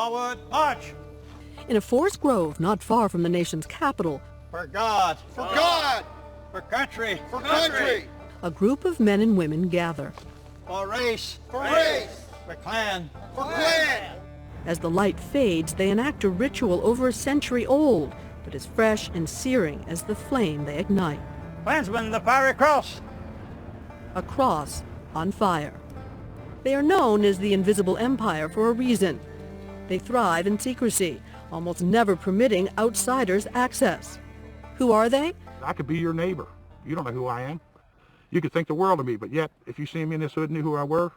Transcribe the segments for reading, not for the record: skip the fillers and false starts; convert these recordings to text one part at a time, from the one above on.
Forward, march! In a forest grove not far from the nation's capital, For God! For God! For country! For country! a group of men and women gather. For race! For race! For clan! For clan! As the light fades, they enact a ritual over a century old, but as fresh and searing as the flame they ignite. Klansmen, the fiery cross! A cross on fire. They are known as the Invisible Empire for a reason. They thrive in secrecy, almost never permitting outsiders access. Who are they? I could be your neighbor. You don't know who I am. You could think the world of me, but yet, if you see me in this hood and knew who I were,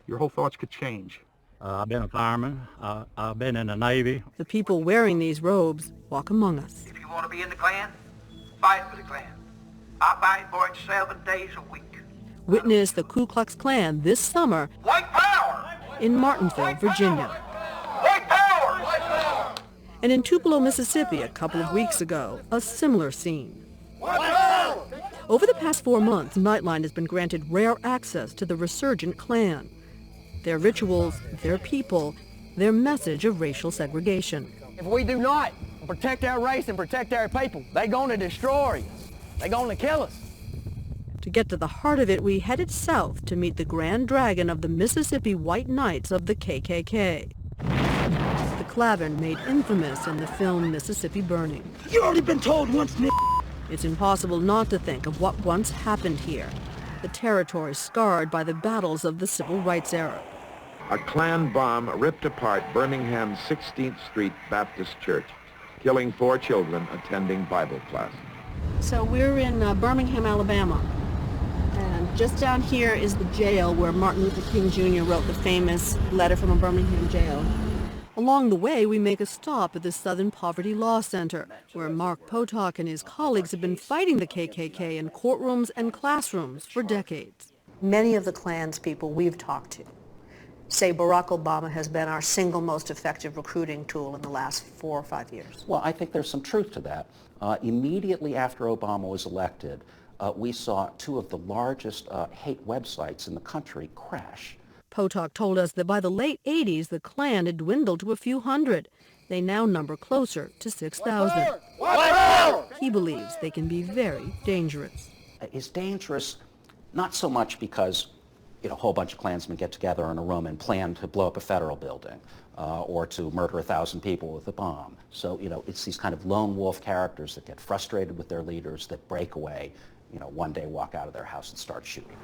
your whole thoughts could change. I've been a fireman. I've been in the Navy. The people wearing these robes walk among us. If you want to be in the Klan, fight for the Klan. I fight for it 7 days a week. Witness the Ku Klux Klan this summer White power! in Martinsville, Virginia. White power! White power! And in Tupelo, Mississippi, a couple of weeks ago, a similar scene. White power! Over the past 4 months, Nightline has been granted rare access to the resurgent Klan. Their rituals, their people, their message of racial segregation. If we do not protect our race and protect our people, they're going to destroy us. They're going to kill us. To get to the heart of it, we headed south to meet the Grand Dragon of the Mississippi White Knights of the KKK. The Klavan made infamous in the film Mississippi Burning. You already been told once, Nick. It's impossible not to think of what once happened here, the territory scarred by the battles of the Civil Rights era. A Klan bomb ripped apart Birmingham's 16th Street Baptist Church, killing 4 children attending Bible class. So we're in Birmingham, Alabama. And just down here is the jail where Martin Luther King Jr. wrote the famous letter from a Birmingham jail. Along the way, we make a stop at the Southern Poverty Law Center, where Mark Potok and his colleagues have been fighting the KKK in courtrooms and classrooms for decades. Many of the Klan's people we've talked to say Barack Obama has been our single most effective recruiting tool in the last 4 or 5 years. Well, I think there's some truth to that. Immediately after Obama was elected, we saw 2 of the largest hate websites in the country crash. Potok told us that by the late 80s, the Klan had dwindled to a few hundred. They now number closer to 6,000. He believes they can be very dangerous. It's dangerous not so much because a whole bunch of Klansmen get together in a room and plan to blow up a federal building or to murder 1,000 people with a bomb. So, it's these kind of lone wolf characters that get frustrated with their leaders, that break away, one day walk out of their house and start shooting.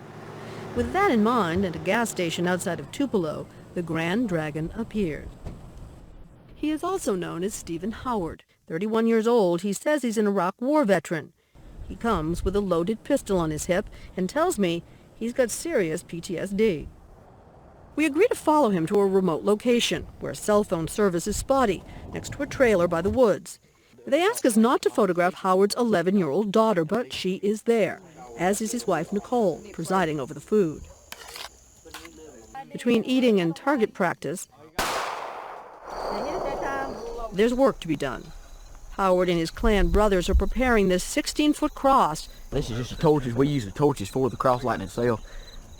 With that in mind, at a gas station outside of Tupelo, the Grand Dragon appeared. He is also known as Stephen Howard. 31 years old, he says he's an Iraq War veteran. He comes with a loaded pistol on his hip and tells me he's got serious PTSD. We agree to follow him to a remote location where cell phone service is spotty, next to a trailer by the woods. They ask us not to photograph Howard's 11-year-old daughter, but she is there, as is his wife Nicole, presiding over the food. Between eating and target practice, there's work to be done. Howard and his Klan brothers are preparing this 16-foot cross. This is just the torches. We use the torches for the cross lighting itself.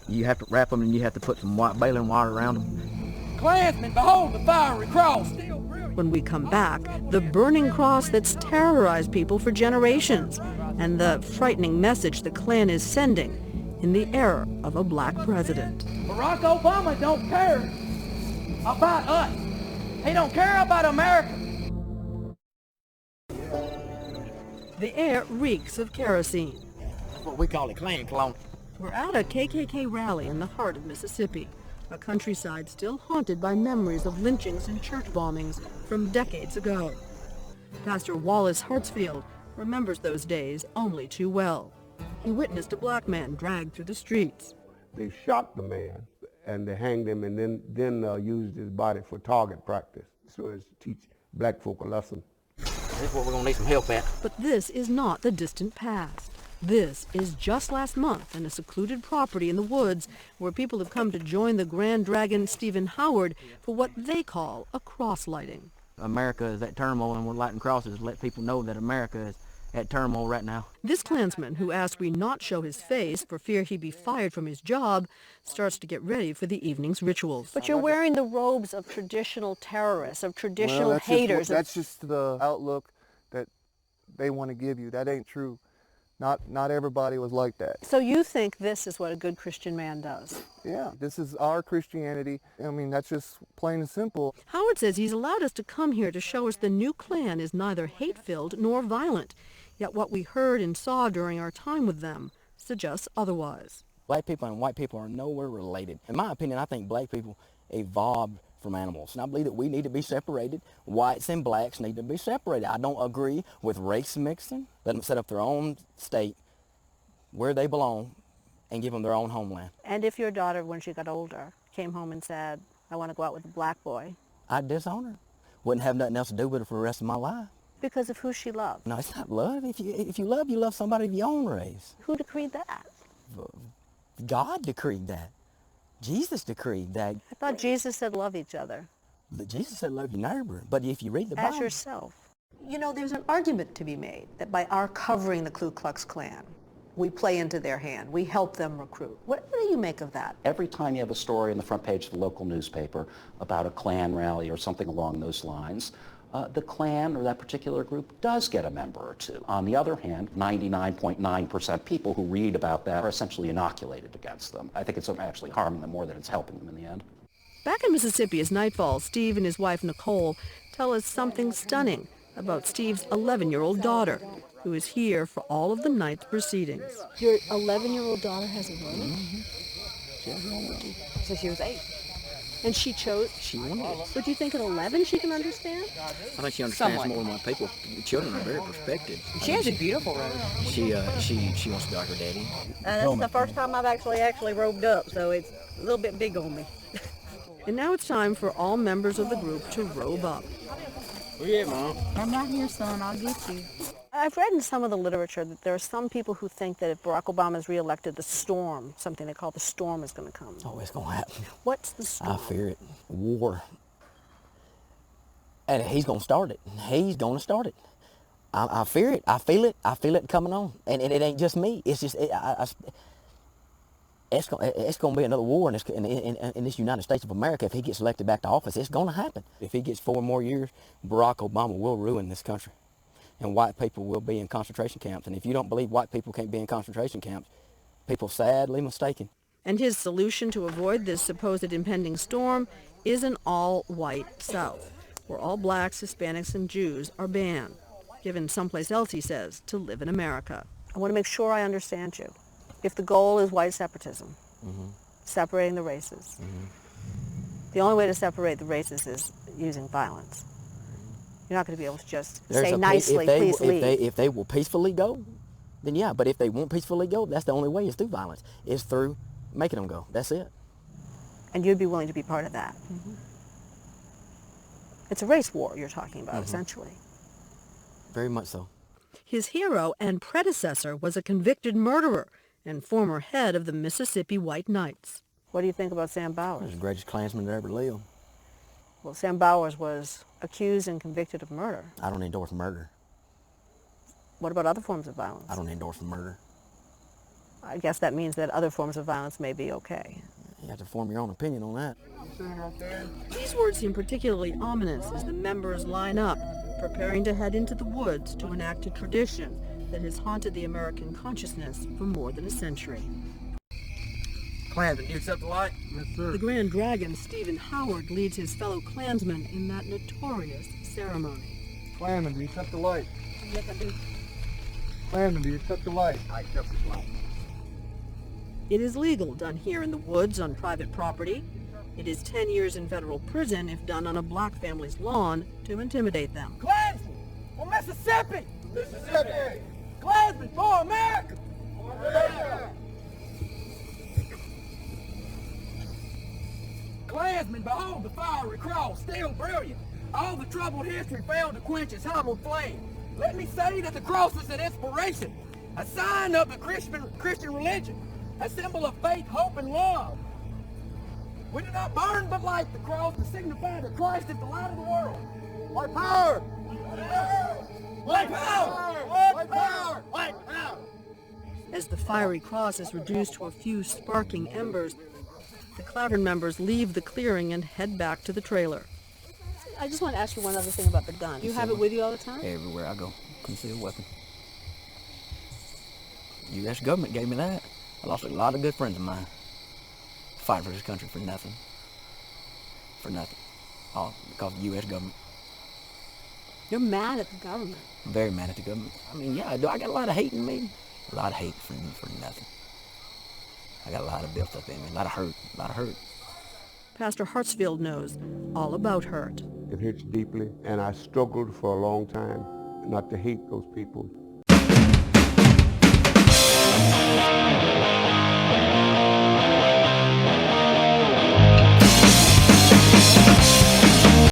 You have to wrap them and you have to put some white baling wire around them. Klansmen, behold the fiery cross! When we come back, the burning cross that's terrorized people for generations, and the frightening message the Klan is sending in the era of a black president. Barack Obama don't care about us. He don't care about America. The air reeks of kerosene. That's what we call a Klan clone. We're at a KKK rally in the heart of Mississippi, a countryside still haunted by memories of lynchings and church bombings from decades ago. Pastor Wallace Hartsfield remembers those days only too well. He witnessed a black man dragged through the streets. They shot the man and they hanged him and then used his body for target practice, so as to teach black folk a lesson. This is what we're going to need some help at. But this is not the distant past. This is just last month in a secluded property in the woods where people have come to join the Grand Dragon Stephen Howard for what they call a cross lighting. America is at turmoil and we're lighting crosses to let people know that America at turmoil right now. This Klansman, who asked we not show his face for fear he'd be fired from his job, starts to get ready for the evening's rituals. But you're wearing the robes of traditional terrorists, of traditional haters. That's just the outlook that they want to give you. That ain't true. Not everybody was like that. So you think this is what a good Christian man does? Yeah, this is our Christianity. I mean, that's just plain and simple. Howard says he's allowed us to come here to show us the new Klan is neither hate-filled nor violent. Yet what we heard and saw during our time with them suggests otherwise. Black people and white people are nowhere related. In my opinion, I think black people evolved from animals. And I believe that we need to be separated. Whites and blacks need to be separated. I don't agree with race mixing. Let them set up their own state where they belong and give them their own homeland. And if your daughter, when she got older, came home and said, I want to go out with a black boy, I'd disown her. Wouldn't have nothing else to do with her for the rest of my life. Because of who she loved. No, it's not love. If you love somebody of your own race. Who decreed that? God decreed that. Jesus decreed that. I thought Jesus said love each other. But Jesus said love your neighbor. But if you read the Bible... As yourself. You know, there's an argument to be made that by our covering the Ku Klux Klan, we play into their hand. We help them recruit. What do you make of that? Every time you have a story on the front page of the local newspaper about a Klan rally or something along those lines, the Klan or that particular group does get a member or two. On the other hand, 99.9% people who read about that are essentially inoculated against them. I think it's actually harming them more than it's helping them in the end. Back in Mississippi, as night falls, Steve and his wife Nicole tell us something stunning about Steve's 11-year-old daughter, who is here for all of the night's proceedings. Your 11-year-old daughter has a woman? Mm-hmm. She has her own room. So she was 8. And she chose? She wanted it. But do you think at 11 she can understand? I think she understands more than what people. Children are very perspective. She has a beautiful robe. She wants to be like her daddy. That's the first time I've actually robed up, so it's a little bit big on me. And now it's time for all members of the group to robe up. Where you at, Mom? I'm right here, son. I'll get you. I've read in some of the literature that there are some people who think that if Barack Obama is reelected, the storm, something they call the storm, is going to come. Oh, it's going to happen. What's the storm? I fear it. War. And he's going to start it. He's going to start it. I fear it. I feel it. I feel it coming on. And it ain't just me. It's just, it's going to be another war in this United States of America. If he gets elected back to office, it's going to happen. If he gets 4 more years, Barack Obama will ruin this country. And white people will be in concentration camps. And if you don't believe white people can't be in concentration camps, people sadly mistaken. And his solution to avoid this supposed impending storm is an all-white South, where all blacks, Hispanics, and Jews are banned, given someplace else, he says, to live in America. I want to make sure I understand you. If the goal is white separatism, separating the races, the only way to separate the races is using violence. You're not going to be able to just say nicely, please leave. If they will peacefully go, then yeah. But if they won't peacefully go, that's the only way is through violence. Is through making them go. That's it. And you'd be willing to be part of that. It's a race war you're talking about, essentially. Very much so. His hero and predecessor was a convicted murderer and former head of the Mississippi White Knights. What do you think about Sam Bowers? He's the greatest Klansman that ever lived. Well, Sam Bowers was accused and convicted of murder. I don't endorse murder. What about other forms of violence? I don't endorse murder. I guess that means that other forms of violence may be okay. You have to form your own opinion on that. These words seem particularly ominous as the members line up, preparing to head into the woods to enact a tradition that has haunted the American consciousness for more than a century. Klansman, do you accept the light? Yes, sir. The Grand Dragon, Stephen Howard, leads his fellow Klansmen in that notorious ceremony. Klansman, do you accept the light? Yes, I do. Klansman, do you accept the light? I accept this light. It is legal done here in the woods on private property. It is 10 years in federal prison if done on a black family's lawn to intimidate them. Klansmen for Mississippi! Mississippi! Klansmen for America! For America! Klansmen, behold the fiery cross, still brilliant. All the troubled history failed to quench its humble flame. Let me say that the cross is an inspiration, a sign of the Christian religion, a symbol of faith, hope, and love. We do not burn but light the cross to signify that Christ is the light of the world. White power! White power! White power! As the fiery cross is reduced to a few sparking embers, the Clattern members leave the clearing and head back to the trailer. I just want to ask you one other thing about the gun. You have it with you all the time? Everywhere I go, concealed weapon. U.S. government gave me that. I lost a lot of good friends of mine. Fight for this country for nothing. For nothing. All because of the U.S. government. You're mad at the government. I'm very mad at the government. I mean, yeah, I do. I got a lot of hate in me. A lot of hate for nothing. I got a lot of built up in me. A lot of hurt. Pastor Hartsfield knows all about hurt. It hurts deeply, and I struggled for a long time not to hate those people.